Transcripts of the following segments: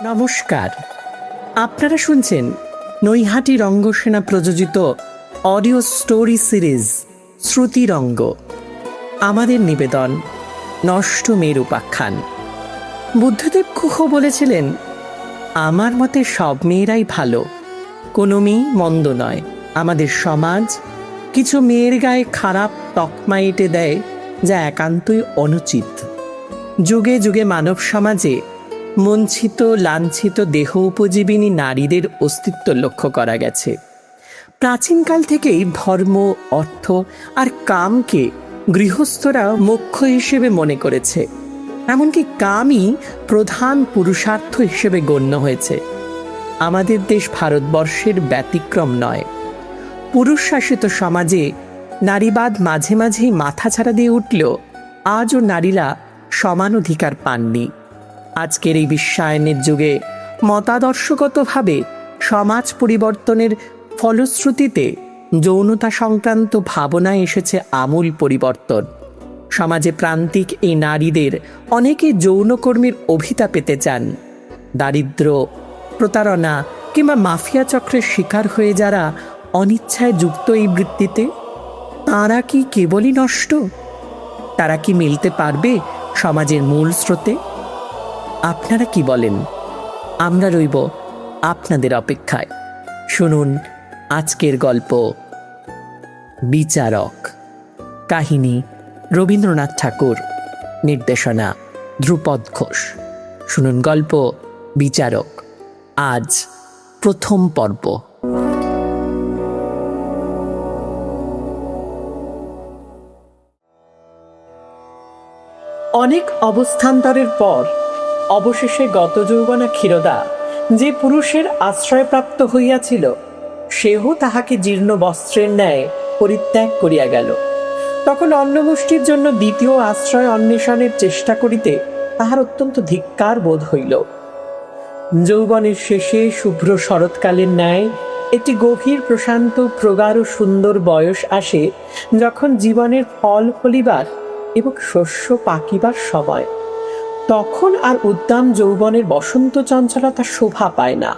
নমস্কার, আপনারা শুনছেন নৈহাটি রঙ্গসেনা প্রযোজিত অডিও স্টোরি সিরিজ শ্রুতিরঙ্গ। আমাদের নিবেদন নষ্ট মেয়ের উপাখ্যান। বুদ্ধদেব গুহ বলেছিলেন, আমার মতে সব মেয়েরাই ভালো, কোনো মেয়ে মন্দ নয়। আমাদের সমাজ কিছু মেয়ের গায়ে খারাপ তকমা এঁটে দেয়, যা একান্তই অনুচিত। যুগে যুগে মানব সমাজে বঞ্চিত লাঞ্ছিত দেহ উপজীবিনী নারীদের অস্তিত্ব লক্ষ্য করা গেছে। প্রাচীনকাল থেকেই ধর্ম, অর্থ আর কামকে গৃহস্থরা মোক্ষ হিসেবে মনে করেছে। এমনকি কামই প্রধান পুরুষার্থ হিসেবে গণ্য হয়েছে। আমাদের দেশ ভারতবর্ষের ব্যতিক্রম নয়। পুরুষ শাসিত সমাজে নারীবাদ মাঝে মাঝেই মাথাছাড়া দিয়ে উঠলেও আজও নারীরা সমান অধিকার পাননি। আজকের এই বিশ্বায়নের যুগে মতাদর্শগতভাবে সমাজ পরিবর্তনের ফলশ্রুতিতে যৌনতা সংক্রান্ত ভাবনায় এসেছে আমূল পরিবর্তন। সমাজে প্রান্তিক এই নারীদের অনেকে যৌনকর্মীর অভিতা পেতে চান। দারিদ্র্য, প্রতারণা কিংবা মাফিয়া চক্রের শিকার হয়ে যারা অনিচ্ছায় যুক্ত এই বৃত্তিতে, তাঁরা কি কেবলই নষ্ট? তারা কি মিলতে পারবে সমাজের মূল স্রোতে? আপনারা কি বলেন? আমরা রইব আপনাদের অপেক্ষায়। শুনুন আজকের গল্প বিচারক। কাহিনী রবীন্দ্রনাথ ঠাকুর, নির্দেশনা ধ্রুপদ ঘোষ। শুনুন গল্প বিচারক, আজ প্রথম পর্ব। অনেক অবস্থান্তরের পর অবশেষে গত যৌবনা ক্ষীরোদা যে পুরুষের আশ্রয়প্রাপ্ত হইয়াছিল, সেও তাহাকে জীর্ণ বস্ত্রের ন্যায় পরিত্যাগ করিয়া গেল। তখন অন্নমুষ্টির জন্য দ্বিতীয় আশ্রয় অন্বেষণের চেষ্টা করিতে তাহার অত্যন্ত ধিক্কার বোধ হইল। যৌবনের শেষে শুভ্র শরৎকালের ন্যায় একটি গভীর প্রশান্ত প্রগাঢ় সুন্দর বয়স আসে, যখন জীবনের ফল ফলিবার এবং শস্য পাকিবার সময়। তখন আর উদ্দাম যৌবনের বসন্ত চঞ্চলতা শোভা পায় না।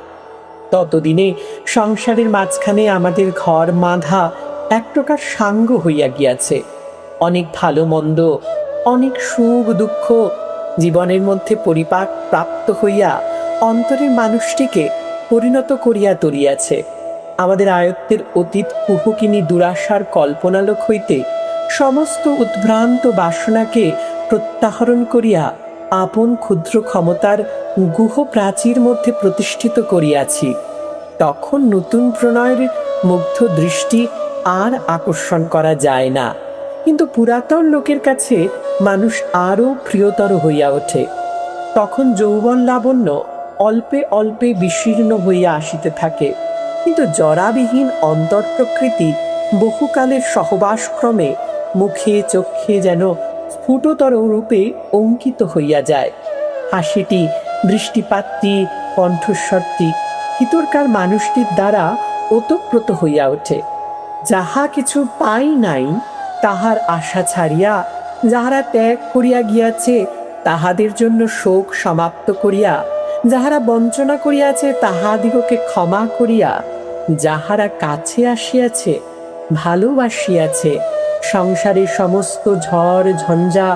ততদিনে সংসারের মাঝখানে আমাদের ঘর বাঁধা এক প্রকার সাঙ্গ হইয়া গিয়াছে। অনেক ভালো মন্দ, অনেক সুখ দুঃখ জীবনের মধ্যে পরিপাক প্রাপ্ত হইয়া অন্তরের মানুষটিকে পরিণত করিয়া তুলিয়াছে। আমাদের আয়ত্তের অতীত কুহুকিনী দুরাশার কল্পনালোক হইতে সমস্ত উদ্ভ্রান্ত বাসনাকে প্রত্যাহরণ করিয়া আপন ক্ষুদ্র ক্ষমতার গুহ প্রাচীর মধ্যে প্রতিষ্ঠিত করিয়াছি। তখন নতুন প্রণয়ের মুগ্ধ দৃষ্টি আর আকর্ষণ করা যায় না, কিন্তু পুরাতন লোকের কাছে মানুষ আরও প্রিয়তর হইয়া ওঠে। তখন যৌবন লাবণ্য অল্পে অল্পে বিশীর্ণ হইয়া আসিতে থাকে, কিন্তু জরাবিহীন অন্তর প্রকৃতি বহুকালের সহবাসক্রমে মুখে চক্ষে যেন স্ফুটতর রূপে অঙ্কিত হইয়া যায়। হাসিটি, দৃষ্টিপাতটি, কণ্ঠস্বরটি ভিতরকার মানুষটির দ্বারা ওতপ্রোত হইয়া ওঠে। যাহা কিছু পাই নাই তাহার আশা ছাড়িয়া যাহারা ত্যাগ করিয়া গিয়াছে, তাহাদের জন্য শোক সমাপ্ত করিয়া, যাহারা বঞ্চনা করিয়াছে তাহাদিগকে ক্ষমা করিয়া, যাহারা কাছে আসিয়াছে, ভালোবাসিয়াছে, সংসারের সমস্ত ঝড় ঝঞ্ঝা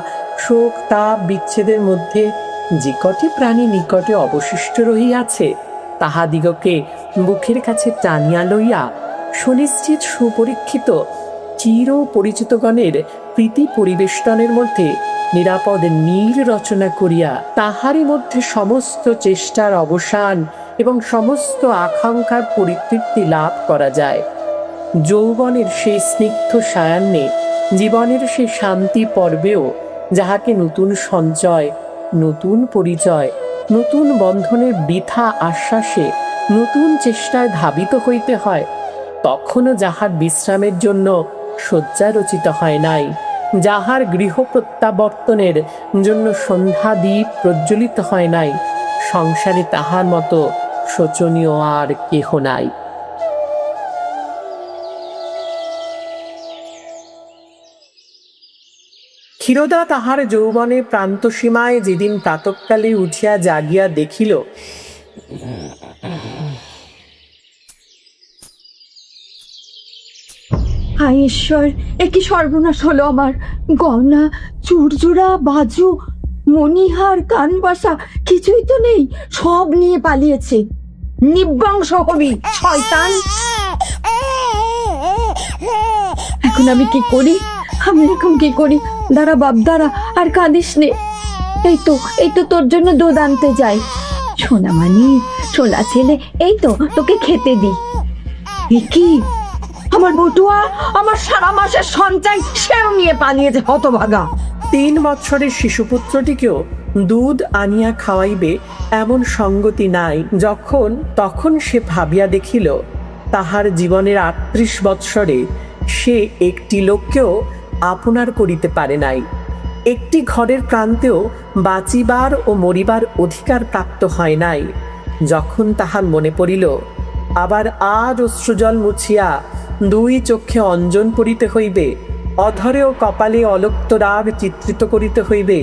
শোক তাপ বিচ্ছেদের মধ্যে যে কটি প্রাণী নিকটে অবশিষ্ট রহিয়াছে, তাহাদিগকে বুকের কাছে টানিয়া লইয়া সুনিশ্চিত সুপরীক্ষিত চির পরিচিতগণের প্রীতি পরিবেষ্টনের মধ্যে নিরাপদ নীড় রচনা করিয়া তাহারই মধ্যে সমস্ত চেষ্টার অবসান এবং সমস্ত আকাঙ্ক্ষার পরিতৃপ্তি লাভ করা যায়। যৌবনের সেই স্নিগ্ধ সায়ান্নে, জীবনের সেই শান্তি পর্বেও যাহাকে নতুন সঞ্চয়, নতুন পরিচয়, নতুন বন্ধনের বৃথা আশ্বাসে, নতুন চেষ্টায় ধাবিত হইতে হয়, তখনও যাহার বিশ্রামের জন্য শয্যা রচিত হয় নাই, যাহার গৃহ প্রত্যাবর্তনের জন্য সন্ধ্যা দ্বীপ প্রজ্বলিত হয় নাই, সংসারে তাহার মতো শোচনীয় আর কেহ নাই। ক্ষীরোদা তাহার যৌবনে প্রান্তসীমায় যেদিন প্রাতঃকালে উঠিয়া জাগিয়া দেখিল হায় ঈশ্বর, এ কি সর্বনাশ হলো আমার! গয়না, চুরজোড়া, বাজু, মণিহার, কানবাসা কিছুই তো নেই, সব নিয়ে পালিয়েছে। নির্বংশ হবি শয়তান! এখন আমি কি করি? আমি এখন কি করি? দাঁড়া বাপ, দাঁড়া, আর কাঁদিস নে। এই তো তোর জন্য দুধ আনতে যাই। সোনামানি, ছোলা ছেলে, এই তো তোকে খেতে দি। এ কি, আমার বটুয়া, আমার সারা মাসের সঞ্চয় সেও নিয়ে পালিয়েছে, হতভাগা! 3 বৎসরের শিশুপুত্রটিকেও দুধ আনিয়া খাওয়াইবে এমন সঙ্গতি নাই। তখন সে ভাবিয়া দেখিল তাহার জীবনের 38 বৎসরে সে একটি লোককেও আপনার করিতে পারে নাই। একটি ঘরের প্রান্তেও বাঁচিবার ও মরিবার অধিকার প্রাপ্ত হয় নাই। যখন তাহার মনে পড়িল আবার আজ অশ্রুজল মুছিয়া 2 চক্ষে অঞ্জন করিতে হইবে, অধরে ও কপালে অলক্ত রাগ চিত্রিত করিতে হইবে,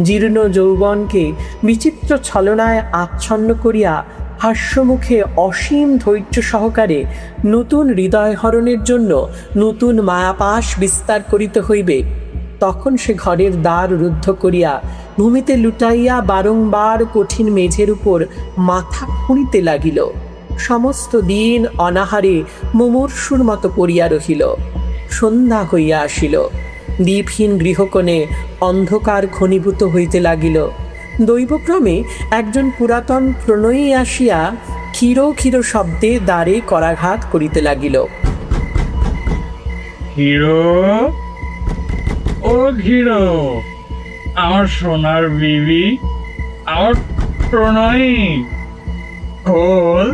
জীর্ণ যৌবনকে বিচিত্র ছলনায় আচ্ছন্ন করিয়া হাস্যমুখে অসীম ধৈর্য সহকারে নতুন হৃদয় হরণের জন্য নতুন মায়াপাশ বিস্তার করিতে হইবে, তখন সে ঘরের দ্বার রুদ্ধ করিয়া ভূমিতে লুটাইয়া বারংবার কঠিন মেঝের উপর মাথা খুঁড়িতে লাগিল। সমস্ত দিন অনাহারে মুমূর্ষুর মতো পড়িয়া রহিল। সন্ধ্যা হইয়া আসিল। দীপহীন গৃহকোণে অন্ধকার ঘনীভূত হইতে লাগিল। দৈবক্রমে একজন পুরাতন প্রণয়ী আসিয়া ক্ষীর ক্ষীর শব্দে দ্বারে করাঘাত করিতে লাগিল। হিরো, ও হিরো, আমার সোনার বিবি, আমার প্রণয়ী, খোল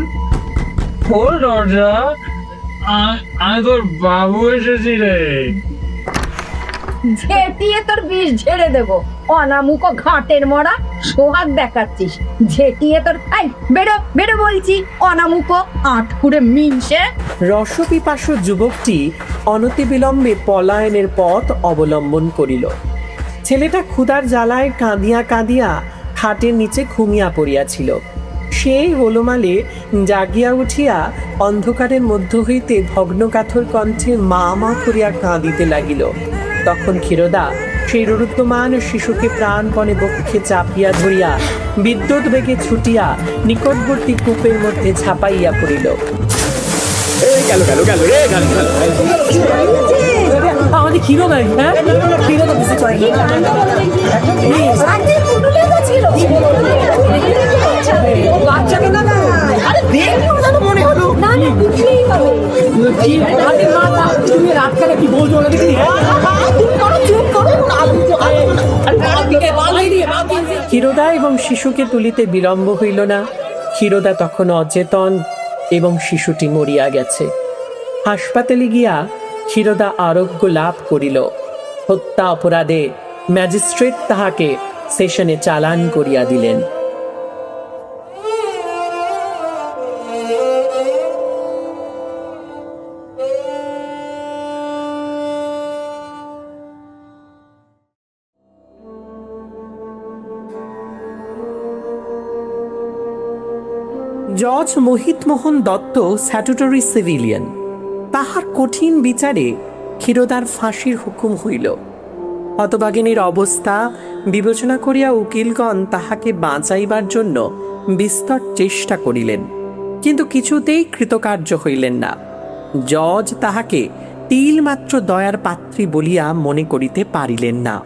খোল দরজা, আমি তোর বাবু এসেছি রে। ঝেঁটিয়ে তোর বিষ ঝেড়ে দেবো, অনামুক ঘাটের মরা, সোহাগ দেখাচ্ছিস। ঝেঁটিয়ে তোর, এই বেরো বেরো বলছি, অনামুক আটকুড়ে মিনসে। রসপিপাসু যুবকটি অনতিবিলম্বে পলায়নের পথ অবলম্বন করিল। ছেলেটা ক্ষুধার জ্বালায় কাঁদিয়া কাঁদিয়া খাটের নিচে ঘুমিয়া পড়িয়াছিল। সেই গোলমালে জাগিয়া উঠিয়া অন্ধকারের মধ্য হইতে ভগ্নকাথর কণ্ঠে মা মা করিয়া কাঁদিতে লাগিল। তখন ক্ষীরোদা সেই রুদ্ধমান শিশুকে প্রাণপণে বক্ষে চাপিয়া ধরিয়া বিদ্যুৎ বেগে ছুটিয়া নিকটবর্তী কূপের মধ্যে ঝাঁপাইয়া পড়িল। আমাদের ক্ষীরোদা, হ্যাঁ ক্ষীরোদা বুঝতে পারি মনে হলো তুমি রাতকালে কি বলছো? ক্ষীরোদা এবং শিশুকে তুলিতে বিলম্ব হইল না। ক্ষীরোদা তখন অচেতন এবং শিশুটি মরিয়া গেছে। হাসপাতালে গিয়া ক্ষীরোদা আরোগ্য লাভ করিল। হত্যা অপরাধে ম্যাজিস্ট্রেট তাহাকে সেশনে চালান করিয়া দিলেন। জজ মোহিতমোহন দত্ত স্ট্যাটুটরি সিভিলিয়ান। তাহার কঠিন বিচারে ক্ষীরোদার ফাঁসির হুকুম হইল। হতভাগিনীর অবস্থা বিবেচনা করিয়া উকিলগণ তাহাকে বাঁচাইবার জন্য বিস্তর চেষ্টা করিলেন, কিন্তু কিছুতেই কৃতকার্য হইলেন না। জজ তাহাকে তিলমাত্র দয়ার পাত্রী বলিয়া মনে করিতে পারিলেন না।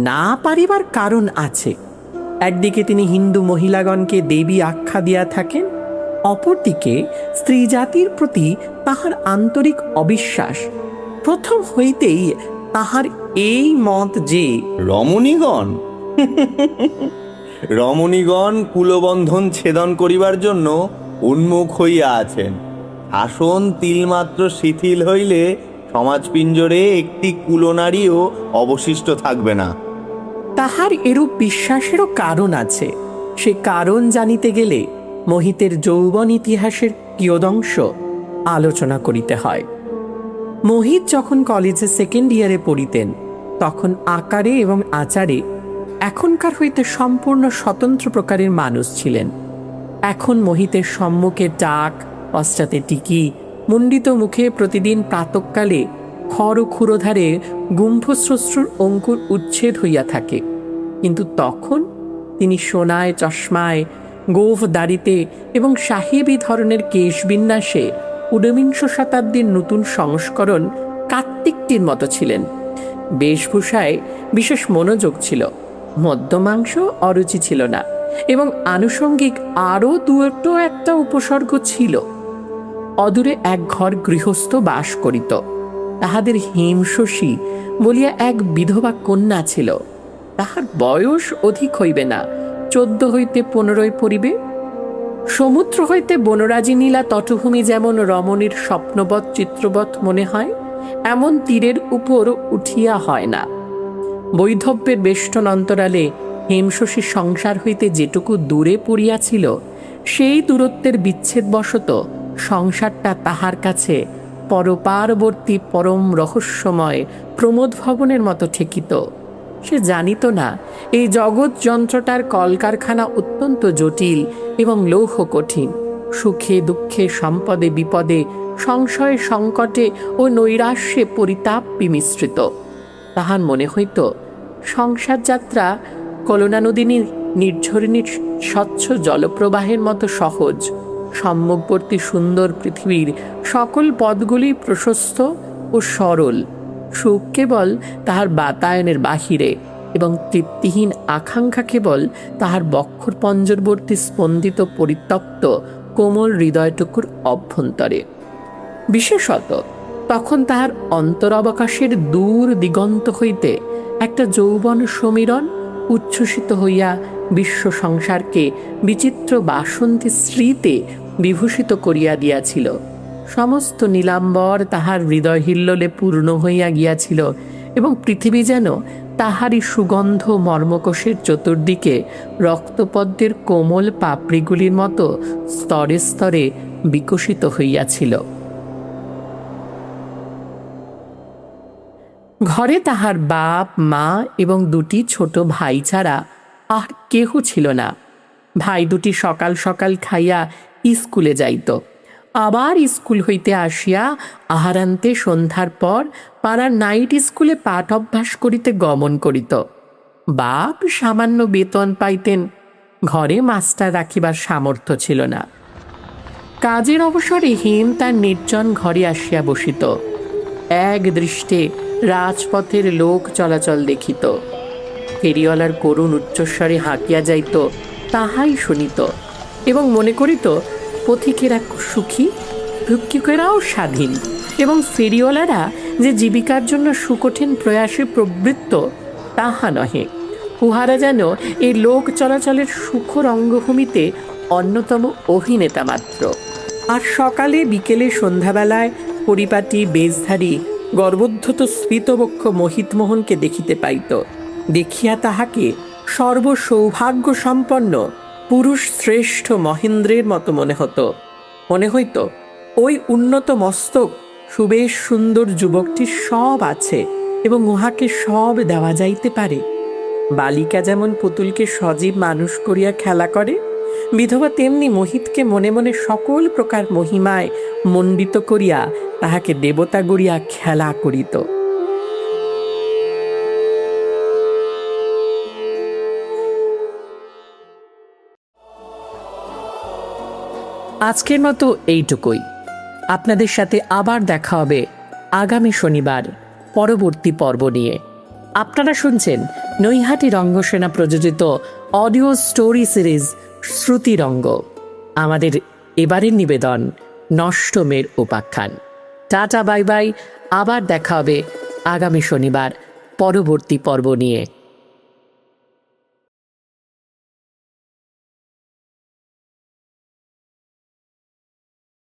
না পারিবার কারণ আছে। একদিকে তিনি হিন্দু মহিলাগণকে দেবী আখ্যা দিয়া থাকেন, অপরদিকে স্ত্রী জাতির প্রতি তাহার আন্তরিক অবিশ্বাস। প্রথম হইতেই তাহার এই মত যে রমণীগণ কুলবন্ধন ছেদন করিবার জন্য উন্মুখ হইয়া আছেন। শাসন তিলমাত্র শিথিল হইলে সমাজপিঞ্জরে একটি কুলনারীও অবশিষ্ট থাকবে না। তাহার এরূপ বিশ্বাসেরও কারণ আছে। সে কারণ জানিতে গেলে মোহিতের যৌবন ইতিহাসের কিয়দংশ আলোচনা করিতে হয়। মোহিত যখন কলেজে 2nd ইয়ারে পড়িতেন, তখন আকারে এবং আচারে এখনকার হইতে সম্পূর্ণ স্বতন্ত্র প্রকারের মানুষ ছিলেন। এখন মোহিতের সম্মুখে টাক, পশ্চাতে টিকি, মুন্ডিত মুখে প্রতিদিন প্রাতঃকালে খর ও ক্ষুরোধারে গুম্ফশ্রশ্রুর অঙ্কুর উচ্ছেদ হইয়া থাকে। কিন্তু তখন তিনি সোনায় চশমায়, গোঁফ দাড়িতে এবং সাহেবী ধরনের কেশবিন্যাসে ঊনবিংশ শতাব্দীর নতুন সংস্করণ কার্তিকটির মতো ছিলেন। বেশভূষায় বিশেষ মনোযোগ ছিল, মদ্যমাংস অরুচি ছিল না, এবং আনুষঙ্গিক আরও দুটো একটা উপসর্গ ছিল। অদূরে এক ঘর গৃহস্থ বাস করিত। তাহাদের হেমশশী বলিয়া এক বিধবা কন্যা ছিল। তাহার বয়স অধিক হইবে না, 14 হইতে 15 পড়িবে। সমুদ্র হইতে বনরাজি নীলা তটভূমি যেমন রমণীর স্বপ্নবৎ চিত্রবৎ মনে হয়, এমন তীরের উপর উঠিয়া হয় না। বৈধব্যের বেষ্টন অন্তরালে হেমশশীর সংসার হইতে যেটুকু দূরে পড়িয়াছিল, সেই দূরত্বের বিচ্ছেদবশত সংসারটা তাহার কাছে পরপারবর্তী পরম রহস্যময় প্রমোদ ভবনের মতো ঠেকিত। সে জানিত না এই জগৎ যন্ত্রটার কলকারখানা অত্যন্ত জটিল এবং লৌহ কঠিন, সুখে দুঃখে সম্পদে বিপদে সংশয়ে সংকটে ও নৈরাশ্যে পরিতাপ বিমিশ্রিত। তাহার মনে হইত সংসার যাত্রা কলনানদিনীর নির্ঝরিণীর স্বচ্ছ জলপ্রবাহের মতো সহজ। সম্মুখবর্তী সুন্দর পৃথিবীর সকল পথগুলি প্রশস্ত ও সরল। সুখ কেবল তাহার বাতায়নের বাহিরে এবং তৃপ্তিহীন আকাঙ্ক্ষা কেবল তাহার বক্ষর পঞ্জরবর্তী স্পন্দিত পরিতপ্ত কোমল হৃদয়টুকুর অভ্যন্তরে। বিশেষত তখন তাহার অন্তরবকাশের দূর দিগন্ত হইতে একটা যৌবন সমীরণ উচ্ছ্বসিত হইয়া বিশ্ব সংসারকে বিচিত্র বাসন্তী স্মৃতে বিভূষিত করিয়া দিয়াছিল। সমস্ত নীলাম্বর তাহার হৃদয় হিল্লোলে পূর্ণ হইয়া গিয়াছিল এবং পৃথিবী যেন তাহারই সুগন্ধ মর্মকোষের চতুর্দিকে রক্তপদ্মের কোমল পাপড়িগুলির মতো স্তরে স্তরে বিকশিত হইয়াছিল। ঘরে তাহার বাপ মা এবং 2টি ছোট ভাই ছাড়া আর কেহ ছিল না। ভাই 2টি সকাল সকাল খাইয়া স্কুলে যাইত, আবার স্কুল হইতে আসিয়া আহারান্তে সন্ধ্যার পর পাড়ার নাইট স্কুলে পাঠ অভ্যাস করিতে গমন করিত। বাপ সামান্য বেতন পাইতেন, ঘরে মাস্টার রাখিবার সামর্থ্য ছিল না। কাজের অবসরে হেম তার নির্জন ঘরে আসিয়া বসিত। এক দৃষ্টে রাজপথের লোক চলাচল দেখিত, ফেরিওয়ালার করুণ উচ্চস্বরে হাঁকিয়া যাইত, তাহাই শুনিত এবং মনে করিত পথিকেরা সুখী, ভিক্ষুকেরাও স্বাধীন, এবং ফেরিওয়ালারা যে জীবিকার জন্য সুকঠিন প্রয়াসে প্রবৃত্ত তাহা নহে। উহারা যেন এই লোক চলাচলের সুখ রঙ্গভূমিতে অন্যতম অভিনেতা মাত্র। আর সকালে বিকেলে সন্ধ্যাবেলায় পরিপাটি বেশধারী গর্বোদ্ধত স্ফীতবক্ষ মোহিতমোহনকে দেখিতে পাইত। দেখিয়া তাহাকে সর্বসৌভাগ্য সম্পন্ন পুরুষ শ্রেষ্ঠ মহেন্দ্রের মতো মনে হতো। মনে হইত ওই উন্নত মস্তক সুবেশ সুন্দর যুবকটির সব আছে এবং উহাকে সব দেওয়া যাইতে পারে। বালিকা যেমন পুতুলকে সজীব মানুষ করিয়া খেলা করে, বিধবা তেমনি মোহিতকে মনে মনে সকল প্রকার মহিমায় মণ্ডিত করিয়া তাহাকে দেবতা গড়িয়া খেলা করিত। আজকের মতো এইটুকুই। আপনাদের সাথে আবার দেখা হবে আগামী শনিবার পরবর্তী পর্ব নিয়ে। আপনারা শুনছেন নৈহাটি রঙ্গসেনা প্রযোজিত অডিও স্টোরি সিরিজ শ্রুতিরঙ্গ। আমাদের এবারের নিবেদন নষ্ট মেয়ের উপাখ্যান। Tata, bye bye. আবার দেখা হবে আগামী শনিবার পরবর্তী পর্ব নিয়ে।